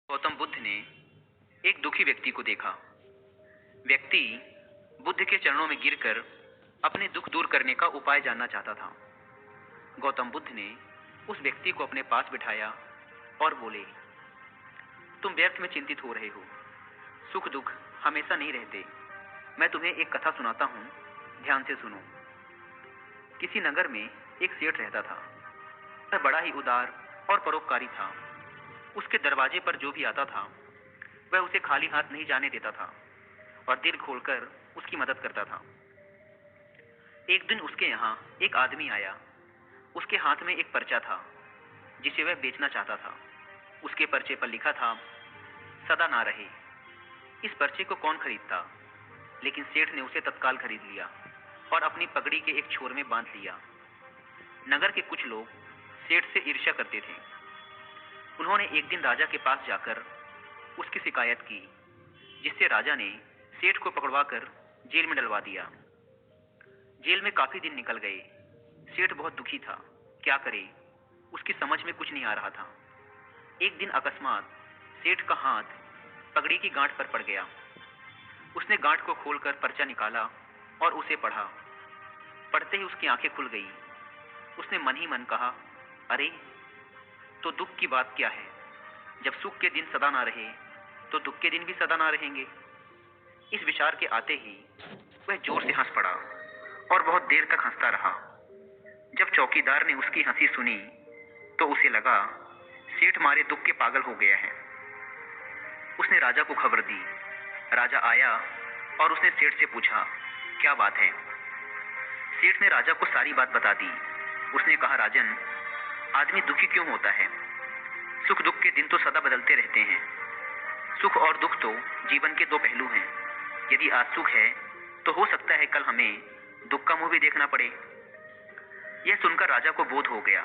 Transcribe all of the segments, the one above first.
गौतम बुद्ध ने एक दुखी व्यक्ति को देखा। व्यक्ति बुद्ध के चरणों में गिरकर अपने दुख दूर करने का उपाय जानना चाहता था। गौतम बुद्ध ने उस व्यक्ति को अपने पास बिठाया और बोले, तुम व्यर्थ में चिंतित हो रहे हो। सुख दुख हमेशा नहीं रहते। मैं तुम्हें एक कथा सुनाता हूं, ध्यान से सुनो। किसी नगर में एक सेठ रहता था। वह बड़ा ही उदार और परोपकारी था। उसके दरवाजे पर जो भी आता था वह उसे खाली हाथ नहीं जाने देता था और दिल खोलकर उसकी मदद करता था। एक दिन उसके यहाँ एक आदमी आया। उसके हाथ में एक पर्चा था जिसे वह बेचना चाहता था। उसके पर्चे पर लिखा था, सदा ना रहे। इस पर्चे को कौन खरीदता, लेकिन सेठ ने उसे तत्काल खरीद लिया और अपनी पगड़ी के एक छोर में बांध लिया। नगर के कुछ लोग सेठ से ईर्ष्या करते थे। उन्होंने एक दिन राजा के पास जाकर उसकी शिकायत की, जिससे राजा ने सेठ को पकड़वाकर जेल में डलवा दिया। जेल में काफी दिन निकल गए। सेठ बहुत दुखी था। क्या करे, उसकी समझ में कुछ नहीं आ रहा था। एक दिन अकस्मात सेठ का हाथ पगड़ी की गांठ पर पड़ गया। उसने गांठ को खोलकर पर्चा निकाला और उसे पढ़ा। पढ़ते ही उसकी आंखें खुल गई। उसने मन ही मन कहा, अरे तो दुख की बात क्या है। जब सुख के दिन सदा ना रहे तो दुख के दिन भी सदा ना रहेंगे। इस विचार के आते ही वह जोर से हंस पड़ा और बहुत देर तक हंसता रहा। जब चौकीदार ने उसकी हंसी सुनी तो उसे लगा सेठ मारे दुख के पागल हो गया है। उसने राजा को खबर दी। राजा आया और उसने सेठ से पूछा, क्या बात है। सेठ ने राजा को सारी बात बता दी। उसने कहा, राजन, आदमी दुखी क्यों होता है। सुख दुख के दिन तो सदा बदलते रहते हैं। सुख और दुख तो जीवन के दो पहलू हैं। यदि आज सुख है तो हो सकता है कल हमें दुख का मुंह भी देखना पड़े। यह सुनकर राजा को बोध हो गया।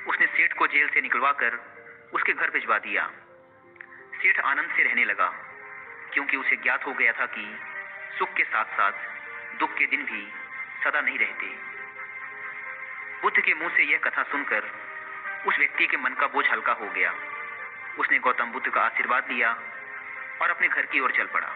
उसने सेठ को जेल से निकलवाकर उसके घर भिजवा दिया। सेठ आनंद से रहने लगा, क्योंकि उसे ज्ञात हो गया था कि सुख के साथ साथ दुख के दिन भी सदा नहीं रहते। बुद्ध के मुंह से यह कथा सुनकर उस व्यक्ति के मन का बोझ हल्का हो गया। उसने गौतम बुद्ध का आशीर्वाद लिया और अपने घर की ओर चल पड़ा।